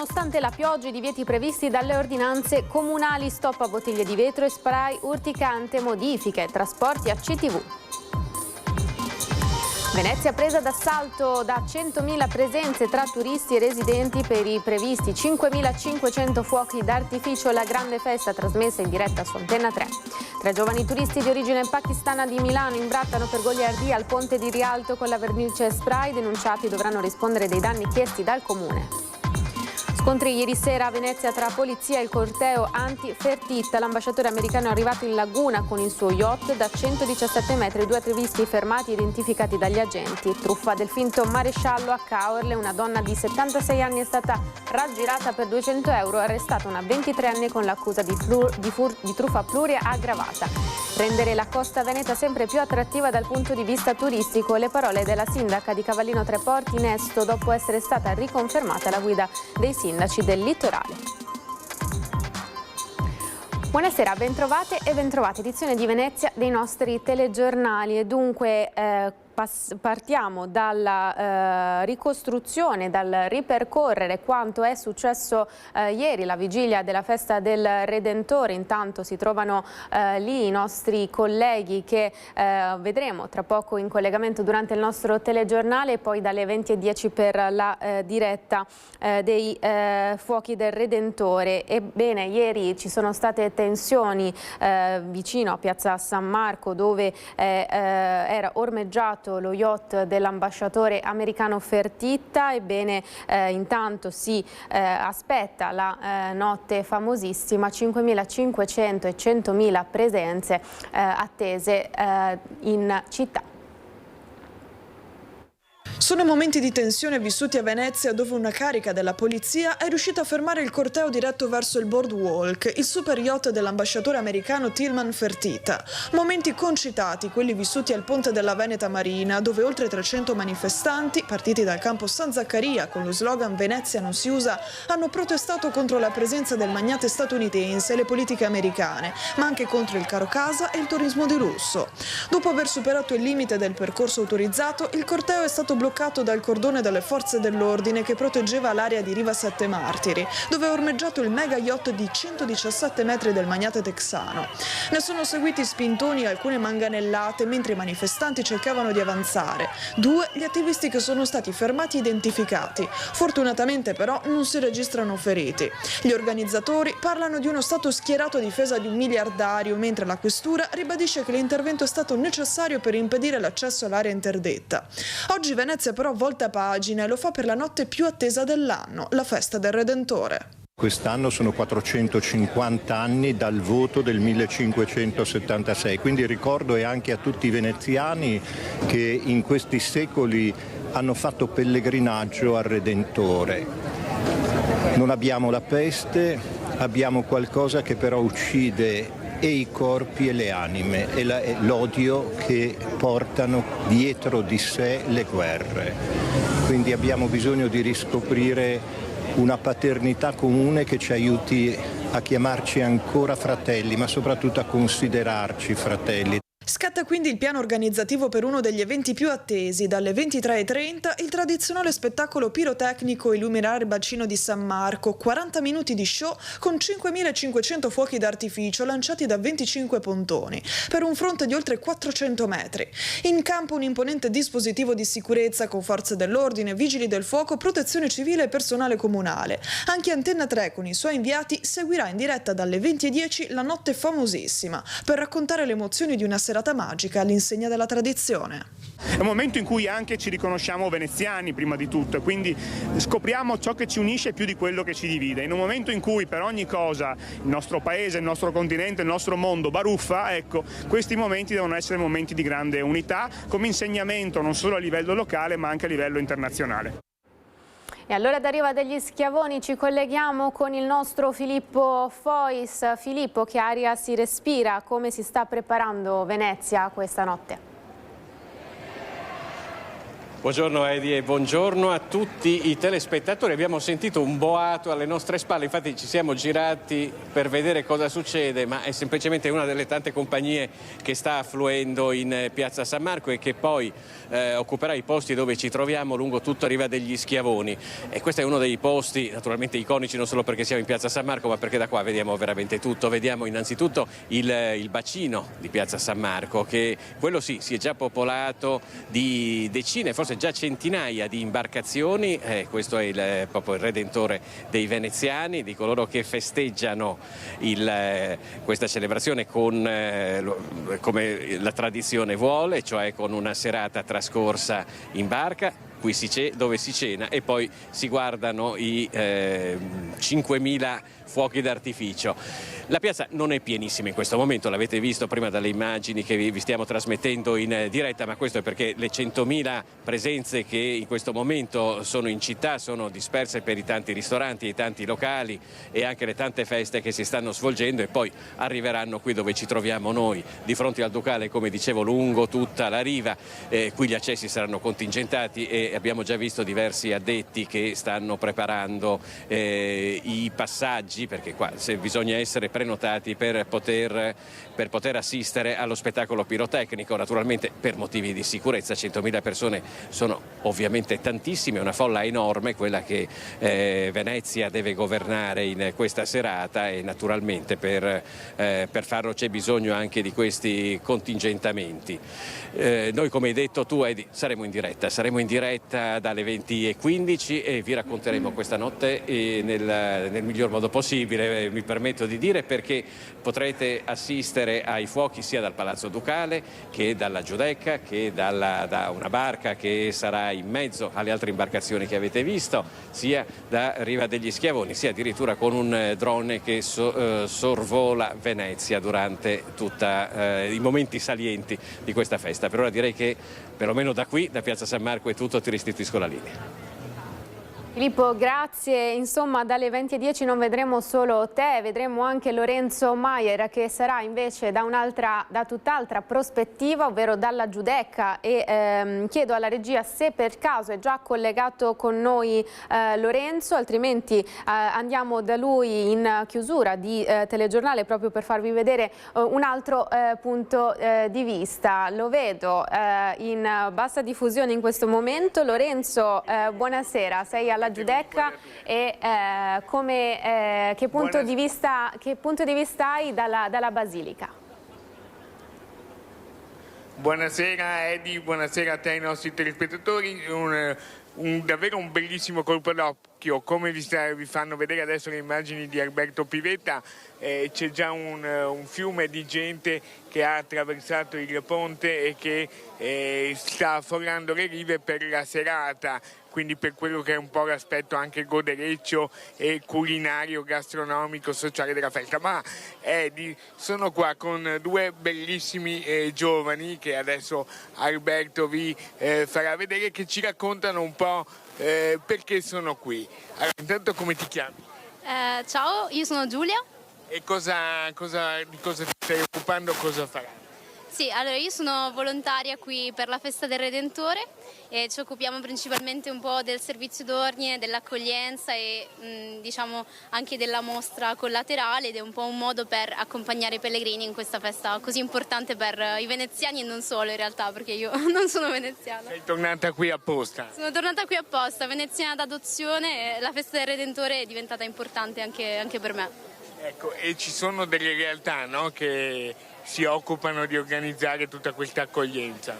Nonostante la pioggia e i divieti previsti dalle ordinanze comunali, stop a bottiglie di vetro e spray urticante, modifiche, trasporti a CTV. Venezia presa d'assalto da 100.000 presenze tra turisti e residenti per i previsti 5.500 fuochi d'artificio, la grande festa trasmessa in diretta su Antenna 3. 3 giovani turisti di origine pakistana di Milano imbrattano per goliardia al ponte di Rialto con la vernice spray, denunciati dovranno rispondere dei danni chiesti dal comune. Scontri ieri sera a Venezia tra polizia e il corteo anti-Fertitta. L'ambasciatore americano è arrivato in laguna con il suo yacht da 117 metri. 2 attivisti fermati identificati dagli agenti. Truffa del finto maresciallo a Caorle. Una donna di 76 anni è stata raggirata per 200 euro. Arrestata una 23enne con l'accusa di truffa pluria aggravata. Rendere la costa veneta sempre più attrattiva dal punto di vista turistico. Le parole della sindaca di Cavallino Treporti Nesto dopo essere stata riconfermata la guida dei sindaci del litorale. Buonasera, bentrovate e bentrovati, edizione di Venezia dei nostri telegiornali. E dunque partiamo dalla ricostruzione, dal ripercorrere quanto è successo ieri, la vigilia della festa del Redentore. Intanto si trovano lì i nostri colleghi che vedremo tra poco in collegamento durante il nostro telegiornale, e poi dalle 20:10 per la diretta dei fuochi del Redentore. Ebbene, ieri ci sono state tensioni vicino a Piazza San Marco, dove era ormeggiato lo yacht dell'ambasciatore americano Fertitta. Ebbene, intanto si aspetta la notte famosissima, 5.500 e 100.000 presenze attese in città. Sono momenti di tensione vissuti a Venezia, dove una carica della polizia è riuscita a fermare il corteo diretto verso il Boardwalk, il super yacht dell'ambasciatore americano Tilman Fertitta. Momenti concitati, quelli vissuti al ponte della Veneta Marina, dove oltre 300 manifestanti, partiti dal campo San Zaccaria con lo slogan "Venezia non si usa", hanno protestato contro la presenza del magnate statunitense e le politiche americane, ma anche contro il caro casa e il turismo di lusso. Dopo aver superato il limite del percorso autorizzato, il corteo è stato bloccato dal cordone delle forze dell'ordine che proteggeva l'area di Riva Sette Martiri, dove è ormeggiato il mega yacht di 117 metri del magnate texano. Ne sono seguiti spintoni e alcune manganellate mentre i manifestanti cercavano di avanzare. 2 gli attivisti che sono stati fermati e identificati. Fortunatamente però non si registrano feriti. Gli organizzatori parlano di uno stato schierato a difesa di un miliardario, mentre la questura ribadisce che l'intervento è stato necessario per impedire l'accesso all'area interdetta. Oggi Venezia però volta pagina e lo fa per la notte più attesa dell'anno, la festa del Redentore. Quest'anno sono 450 anni dal voto del 1576, quindi il ricordo è anche a tutti i veneziani che in questi secoli hanno fatto pellegrinaggio al Redentore. Non abbiamo la peste, abbiamo qualcosa che però uccide e i corpi e le anime, e l'odio che portano dietro di sé le guerre. Quindi abbiamo bisogno di riscoprire una paternità comune che ci aiuti a chiamarci ancora fratelli, ma soprattutto a considerarci fratelli. Scatta quindi il piano organizzativo per uno degli eventi più attesi. Dalle 23:30 il tradizionale spettacolo pirotecnico Illuminare il bacino di San Marco, 40 minuti di show con 5.500 fuochi d'artificio lanciati da 25 pontoni, per un fronte di oltre 400 metri. In campo un imponente dispositivo di sicurezza con forze dell'ordine, vigili del fuoco, protezione civile e personale comunale. Anche Antenna 3 con i suoi inviati seguirà in diretta dalle 20:10 la notte famosissima, per raccontare le emozioni di una serata magica all'insegna della tradizione. È un momento in cui anche ci riconosciamo veneziani prima di tutto, quindi scopriamo ciò che ci unisce più di quello che ci divide. In un momento in cui per ogni cosa il nostro paese, il nostro continente, il nostro mondo baruffa, ecco, questi momenti devono essere momenti di grande unità come insegnamento non solo a livello locale ma anche a livello internazionale. E allora da Riva degli Schiavoni ci colleghiamo con il nostro Filippo Fois. Filippo, che aria si respira? Come si sta preparando Venezia questa notte? Buongiorno Edi e buongiorno a tutti i telespettatori. Abbiamo sentito un boato alle nostre spalle, infatti ci siamo girati per vedere cosa succede, ma è semplicemente una delle tante compagnie che sta affluendo in Piazza San Marco e che poi occuperà i posti dove ci troviamo lungo tutta Riva degli Schiavoni. E questo è uno dei posti naturalmente iconici, non solo perché siamo in Piazza San Marco, ma perché da qua vediamo veramente tutto. Vediamo innanzitutto il bacino di Piazza San Marco, che quello sì, si è già popolato di decine, forse già centinaia di imbarcazioni. Questo è proprio il redentore dei veneziani, di coloro che festeggiano questa celebrazione come la tradizione vuole, cioè con una serata trascorsa in barca, dove si cena e poi si guardano i 5.000 fuochi d'artificio. La piazza non è pienissima in questo momento, l'avete visto prima dalle immagini che vi stiamo trasmettendo in diretta, ma questo è perché le 100.000 presenze che in questo momento sono in città sono disperse per i tanti ristoranti, i tanti locali e anche le tante feste che si stanno svolgendo, e poi arriveranno qui dove ci troviamo noi, di fronte al Ducale, come dicevo, lungo tutta la riva. Qui gli accessi saranno contingentati e abbiamo già visto diversi addetti che stanno preparando i passaggi, perché qua bisogna essere prenotati per poter assistere allo spettacolo pirotecnico, naturalmente per motivi di sicurezza. 100.000 persone sono ovviamente tantissime, è una folla enorme quella che Venezia deve governare in questa serata, e naturalmente per farlo c'è bisogno anche di questi contingentamenti. Noi, come hai detto tu Edi, saremo in diretta dalle 20:15 e vi racconteremo questa notte nel miglior modo possibile, mi permetto di dire, perché potrete assistere ai fuochi sia dal Palazzo Ducale che dalla Giudecca, che da una barca che sarà in mezzo alle altre imbarcazioni che avete visto, sia da Riva degli Schiavoni, sia addirittura con un drone che sorvola Venezia durante tutti i momenti salienti di questa festa. Per ora direi che perlomeno da qui, da Piazza San Marco, è tutto, ti restituisco la linea. Filippo, grazie. Insomma, dalle 20:10 non vedremo solo te, vedremo anche Lorenzo Maier, che sarà invece da tutt'altra prospettiva, ovvero dalla Giudecca, e chiedo alla regia se per caso è già collegato con noi Lorenzo, altrimenti andiamo da lui in chiusura di telegiornale proprio per farvi vedere un altro punto di vista. Lo vedo in bassa diffusione in questo momento. Lorenzo, buonasera, sei alla Giudecca e che punto di vista hai dalla Basilica? Buonasera Edi, buonasera a te e ai nostri telespettatori. Davvero un bellissimo colpo d'occhio, come vi fanno vedere adesso le immagini di Alberto Pivetta. C'è già un fiume di gente che ha attraversato il ponte e che sta affollando le rive per la serata, quindi per quello che è un po' l'aspetto anche godereccio e culinario, gastronomico, sociale della festa. Ma sono qua con due bellissimi giovani che adesso Alberto vi farà vedere, che ci raccontano un po' perché sono qui. Allora, intanto, come ti chiami? Ciao, io sono Giulia. E di cosa ti stai occupando, cosa farai? Sì, allora io sono volontaria qui per la Festa del Redentore e ci occupiamo principalmente un po' del servizio d'ordine, dell'accoglienza e diciamo anche della mostra collaterale, ed è un po' un modo per accompagnare i pellegrini in questa festa così importante per i veneziani e non solo, in realtà, perché io non sono veneziana. Sei tornata qui apposta? Sono tornata qui apposta, veneziana d'adozione, e la Festa del Redentore è diventata importante anche per me. Ecco, e ci sono delle realtà, no, che si occupano di organizzare tutta questa accoglienza?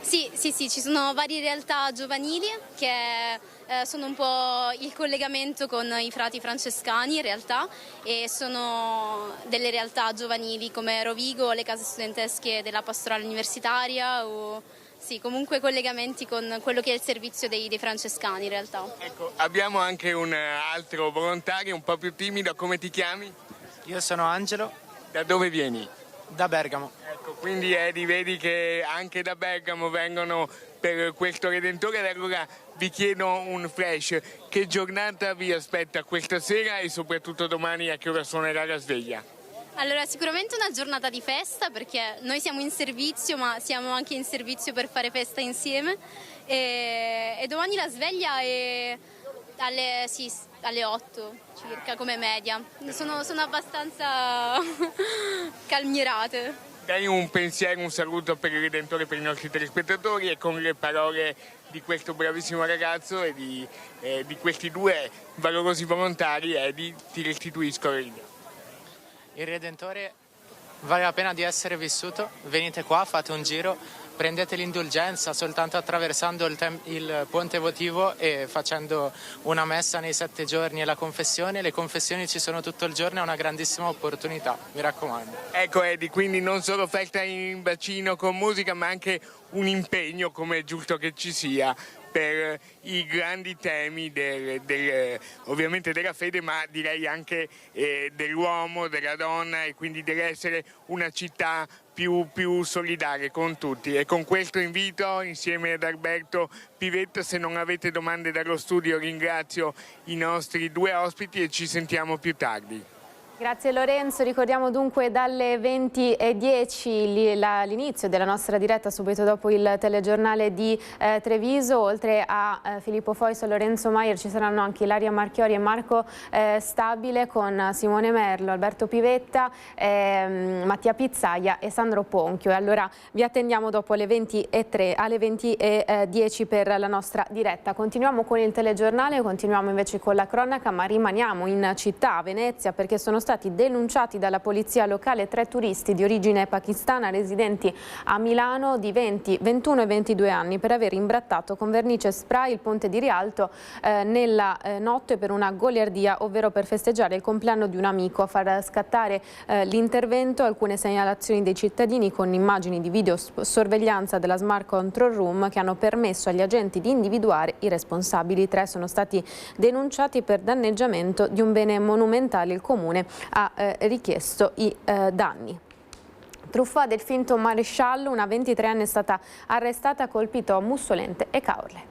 Sì, ci sono varie realtà giovanili che sono un po' il collegamento con i frati francescani in realtà, e sono delle realtà giovanili come Rovigo, le case studentesche della pastorale universitaria, o sì, comunque collegamenti con quello che è il servizio dei francescani in realtà. Ecco, abbiamo anche un altro volontario un po' più timido. Come ti chiami? Io sono Angelo. Da dove vieni? Da Bergamo. Ecco, quindi vedi che anche da Bergamo vengono per questo Redentore. Allora vi chiedo un flash: che giornata vi aspetta questa sera e soprattutto domani, a che ora suonerà la sveglia? Allora, sicuramente una giornata di festa, perché noi siamo in servizio, ma siamo anche in servizio per fare festa insieme. E domani la sveglia è alle 8 circa come media. Sono abbastanza calmierate. Dai un pensiero, un saluto per il Redentore, per i nostri telespettatori, e con le parole di questo bravissimo ragazzo e di questi due valorosi volontari, Edi, ti restituisco la linea. Il Redentore vale la pena di essere vissuto. Venite qua, fate un giro, prendete l'indulgenza soltanto attraversando il ponte votivo e facendo una messa nei 7 giorni e la confessione. Le confessioni ci sono tutto il giorno, è una grandissima opportunità, mi raccomando. Ecco Edi, quindi non solo festa in bacino con musica, ma anche un impegno, come è giusto che ci sia, per i grandi temi ovviamente della fede, ma direi anche dell'uomo, della donna, e quindi deve essere una città più solidale con tutti. E con questo invito, insieme ad Alberto Pivetta, se non avete domande dallo studio, ringrazio i nostri due ospiti e ci sentiamo più tardi. Grazie Lorenzo, ricordiamo dunque dalle 20:10 l'inizio della nostra diretta subito dopo il telegiornale di Treviso. Oltre a Filippo Foiso e Lorenzo Maier ci saranno anche Ilaria Marchiori e Marco Stabile, con Simone Merlo, Alberto Pivetta, Mattia Pizzaia e Sandro Ponchio. E allora vi attendiamo dopo alle 20:10 per la nostra diretta. Continuiamo con il telegiornale, continuiamo invece con la cronaca, ma rimaniamo in città, a Venezia, perché sono stati denunciati dalla polizia locale 3 turisti di origine pakistana residenti a Milano di 20, 21 e 22 anni per aver imbrattato con vernice spray il ponte di Rialto nella notte per una goliardia, ovvero per festeggiare il compleanno di un amico. A far scattare l'intervento alcune segnalazioni dei cittadini con immagini di videosorveglianza della Smart Control Room che hanno permesso agli agenti di individuare i responsabili. 3 sono stati denunciati per danneggiamento di un bene monumentale. Il comune ha richiesto i danni. Truffa del finto maresciallo, una 23enne è stata arrestata, colpito a Mussolente e Caorle.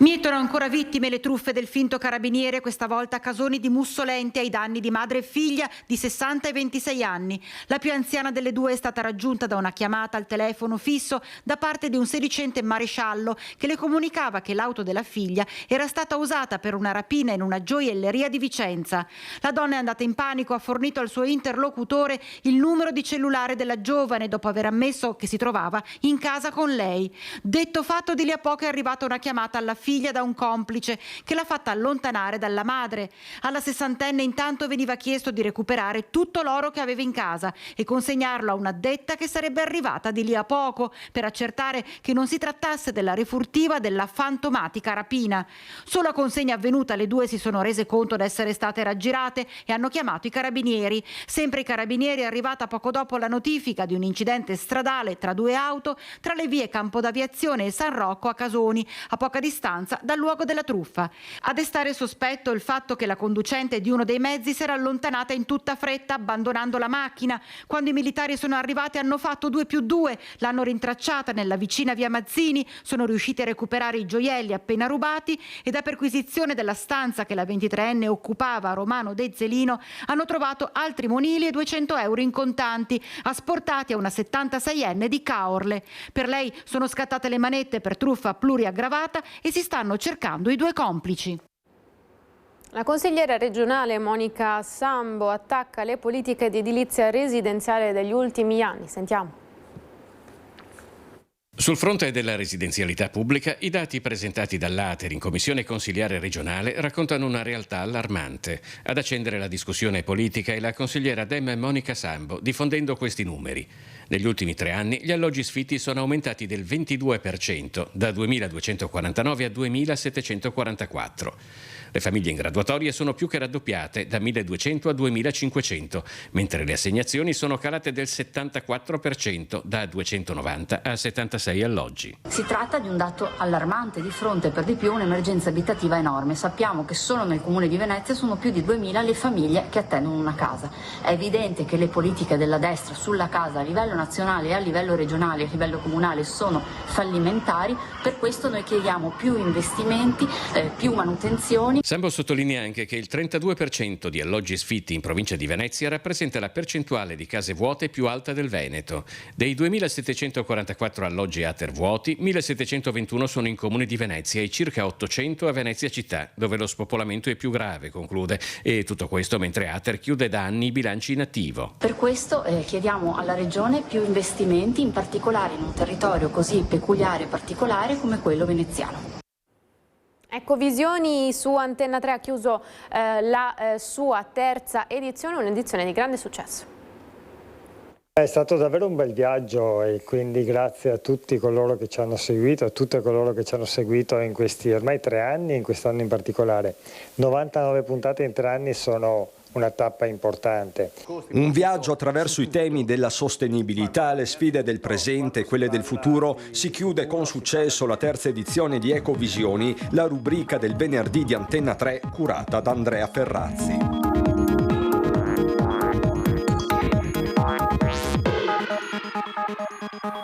Mietono ancora vittime le truffe del finto carabiniere, questa volta a Casoni di Mussolente, ai danni di madre e figlia di 60 e 26 anni. La più anziana delle due è stata raggiunta da una chiamata al telefono fisso da parte di un sedicente maresciallo che le comunicava che l'auto della figlia era stata usata per una rapina in una gioielleria di Vicenza. La donna è andata in panico, ha fornito al suo interlocutore il numero di cellulare della giovane dopo aver ammesso che si trovava in casa con lei. Detto fatto, di lì a poco è arrivata una chiamata alla figlia da un complice che l'ha fatta allontanare dalla madre. Alla 60enne intanto veniva chiesto di recuperare tutto l'oro che aveva in casa e consegnarlo a un'addetta che sarebbe arrivata di lì a poco per accertare che non si trattasse della refurtiva della fantomatica rapina. Solo a consegna avvenuta le due si sono rese conto di essere state raggirate e hanno chiamato i carabinieri. Sempre i carabinieri è arrivata poco dopo la notifica di un incidente stradale tra 2 auto tra le vie Campo d'Aviazione e San Rocco a Casoni, a poca distanza dal luogo della truffa. A destare sospetto il fatto che la conducente di uno dei mezzi si era allontanata in tutta fretta, abbandonando la macchina. Quando i militari sono arrivati hanno fatto 2+2, l'hanno rintracciata nella vicina via Mazzini, sono riusciti a recuperare i gioielli appena rubati e da perquisizione della stanza che la 23enne occupava a Romano De Zelino hanno trovato altri monili e 200 euro in contanti, asportati a una 76enne di Caorle. Per lei sono scattate le manette per truffa pluriaggravata e si stanno cercando i 2 complici. La consigliera regionale Monica Sambo attacca le politiche di edilizia residenziale degli ultimi anni. Sentiamo. Sul fronte della residenzialità pubblica, i dati presentati dall'Ater in Commissione Consiliare Regionale raccontano una realtà allarmante. Ad accendere la discussione politica è la consigliera Dem Monica Sambo, diffondendo questi numeri. Negli ultimi 3 anni gli alloggi sfitti sono aumentati del 22%, da 2.249 a 2.744. Le famiglie in graduatorie sono più che raddoppiate, da 1.200 a 2.500, mentre le assegnazioni sono calate del 74%, da 290 a 76 alloggi. Si tratta di un dato allarmante, di fronte per di più a un'emergenza abitativa enorme. Sappiamo che solo nel comune di Venezia sono più di 2.000 le famiglie che attendono una casa. È evidente che le politiche della destra sulla casa a livello nazionale, a livello regionale, a livello comunale sono fallimentari. Per questo noi chiediamo più investimenti, più manutenzioni abitazioni. Sambo sottolinea anche che il 32% di alloggi sfitti in provincia di Venezia rappresenta la percentuale di case vuote più alta del Veneto. Dei 2.744 alloggi ATER vuoti, 1.721 sono in comune di Venezia e circa 800 a Venezia città, dove lo spopolamento è più grave, conclude. E tutto questo mentre ATER chiude da anni i bilanci in attivo. Per questo chiediamo alla Regione più investimenti, in particolare in un territorio così peculiare e particolare come quello veneziano. Ecco, Visioni su Antenna 3 ha chiuso la sua terza edizione, un'edizione di grande successo. È stato davvero un bel viaggio e quindi grazie a tutti coloro che ci hanno seguito, a tutte coloro che ci hanno seguito in questi ormai 3 anni, in quest'anno in particolare. 99 puntate in 3 anni sono una tappa importante. Un viaggio attraverso i temi della sostenibilità, le sfide del presente e quelle del futuro. Si chiude con successo la terza edizione di Ecovisioni, la rubrica del venerdì di Antenna 3 curata da Andrea Ferrazzi.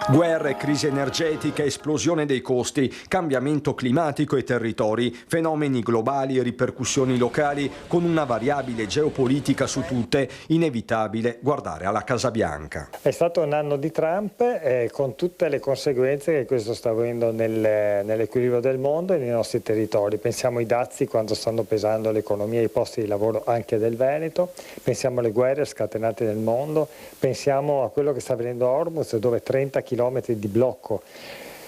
Guerre, crisi energetica, esplosione dei costi, cambiamento climatico e territori, fenomeni globali e ripercussioni locali, con una variabile geopolitica su tutte, inevitabile guardare alla Casa Bianca. È stato un anno di Trump con tutte le conseguenze che questo sta avendo nell'equilibrio del mondo e nei nostri territori. Pensiamo ai dazi quanto stanno pesando l'economia e i posti di lavoro anche del Veneto, pensiamo alle guerre scatenate nel mondo, pensiamo a quello che sta avvenendo a Hormuz, dove 30 chilometri di blocco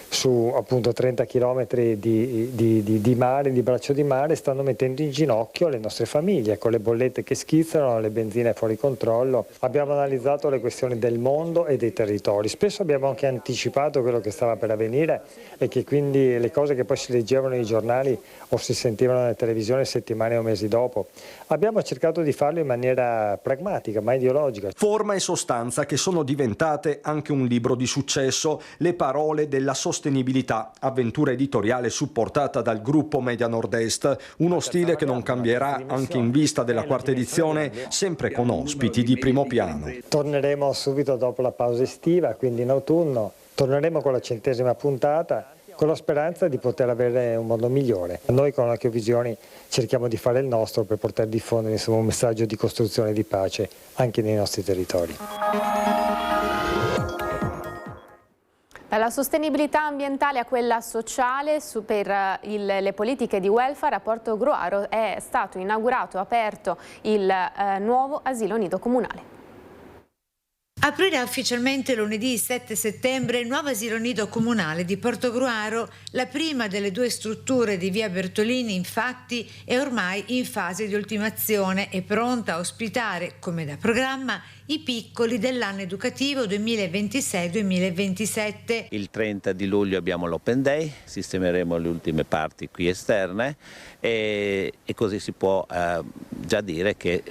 su appunto 30 chilometri di mare, di braccio di mare, stanno mettendo in ginocchio le nostre famiglie, con le bollette che schizzano, le benzine fuori controllo. Abbiamo analizzato le questioni del mondo e dei territori, spesso abbiamo anche anticipato quello che stava per avvenire e che quindi le cose che poi si leggevano nei giornali o si sentivano nella televisione settimane o mesi dopo. Abbiamo cercato di farlo in maniera pragmatica, ma ideologica. Forma e sostanza che sono diventate anche un libro di successo, le parole della sostenibilità, avventura editoriale supportata dal gruppo Media Nord-Est, uno stile che non cambierà anche in vista della quarta edizione, sempre con ospiti di primo piano. Torneremo subito dopo la pausa estiva, quindi in autunno, torneremo con la 100ª puntata, con la speranza di poter avere un mondo migliore. Noi con Ecovisioni cerchiamo di fare il nostro per poter diffondere insomma, un messaggio di costruzione di pace anche nei nostri territori. Dalla sostenibilità ambientale a quella sociale, per le politiche di welfare, a Porto Gruaro è stato inaugurato, aperto il nuovo asilo nido comunale. Aprirà ufficialmente lunedì 7 settembre il nuovo asilo nido comunale di Porto Gruaro. La prima delle 2 strutture di via Bertolini, infatti, è ormai in fase di ultimazione e pronta a ospitare, come da programma, i piccoli dell'anno educativo 2026-2027. Il 30 di luglio abbiamo l'Open Day, sistemeremo le ultime parti qui esterne e così si può già dire che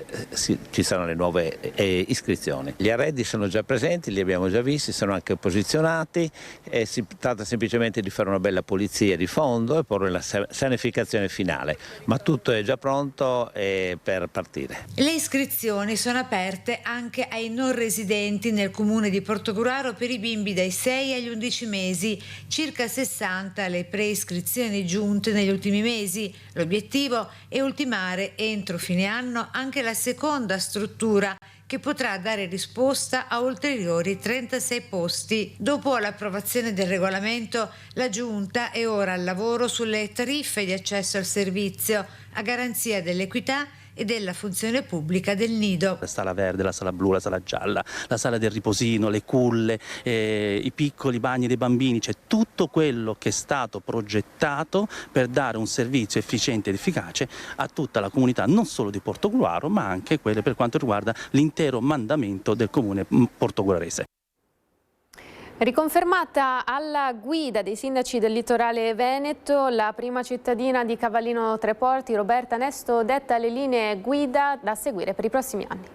ci saranno le nuove iscrizioni. Gli arredi sono già presenti, li abbiamo già visti, sono anche posizionati e si tratta semplicemente di fare una bella pulizia di fondo e porre la sanificazione finale, ma tutto è già pronto per partire. Le iscrizioni sono aperte anche ai non residenti nel comune di Porto Gruaro per i bimbi dai 6 agli 11 mesi, circa 60 le preiscrizioni giunte negli ultimi mesi. L'obiettivo è ultimare entro fine anno anche la seconda struttura, che potrà dare risposta a ulteriori 36 posti. Dopo l'approvazione del regolamento, la Giunta è ora al lavoro sulle tariffe di accesso al servizio, a garanzia dell'equità e della funzione pubblica del nido. La sala verde, la sala blu, la sala gialla, la sala del riposino, le culle, i piccoli bagni dei bambini, cioè tutto quello che è stato progettato per dare un servizio efficiente ed efficace a tutta la comunità, non solo di Porto Gruaro, ma anche quelle per quanto riguarda l'intero mandamento del comune portogruarese. Riconfermata alla guida dei sindaci del litorale veneto, la prima cittadina di Cavallino Treporti, Roberta Nesto, detta le linee guida da seguire per i prossimi anni.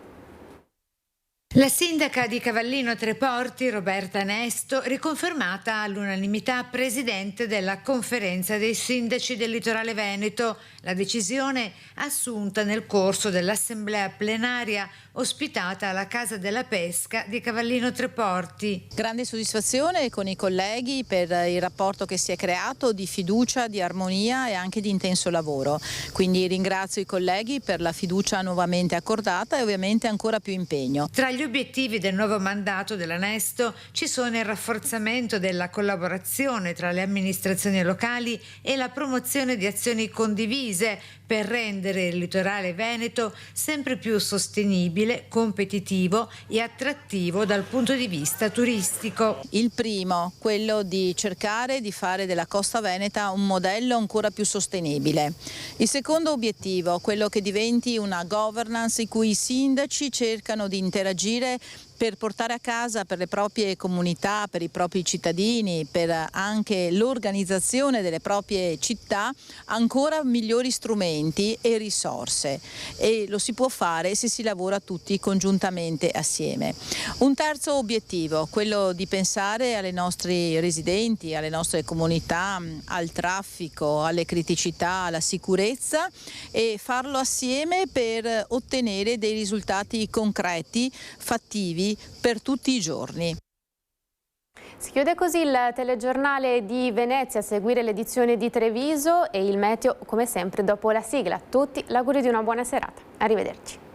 La sindaca di Cavallino Treporti, Roberta Nesto, riconfermata all'unanimità presidente della conferenza dei sindaci del litorale veneto. La decisione assunta nel corso dell'assemblea plenaria ospitata alla Casa della Pesca di Cavallino Treporti. Grande soddisfazione con i colleghi per il rapporto che si è creato di fiducia, di armonia e anche di intenso lavoro. Quindi ringrazio i colleghi per la fiducia nuovamente accordata e ovviamente ancora più impegno. Tra gli obiettivi del nuovo mandato della Nesto ci sono il rafforzamento della collaborazione tra le amministrazioni locali e la promozione di azioni condivise per rendere il litorale veneto sempre più sostenibile, competitivo e attrattivo dal punto di vista turistico. Il primo, quello di cercare di fare della costa veneta un modello ancora più sostenibile. Il secondo obiettivo, quello che diventi una governance in cui i sindaci cercano di interagire per portare a casa per le proprie comunità, per i propri cittadini, per anche l'organizzazione delle proprie città, ancora migliori strumenti e risorse. E lo si può fare se si lavora tutti congiuntamente assieme. Un terzo obiettivo, quello di pensare alle nostri residenti, alle nostre comunità, al traffico, alle criticità, alla sicurezza e farlo assieme per ottenere dei risultati concreti, fattivi, per tutti i giorni. Si chiude così il telegiornale di Venezia, a seguire l'edizione di Treviso e il meteo come sempre dopo la sigla. A tutti l'augurio di una buona serata. Arrivederci.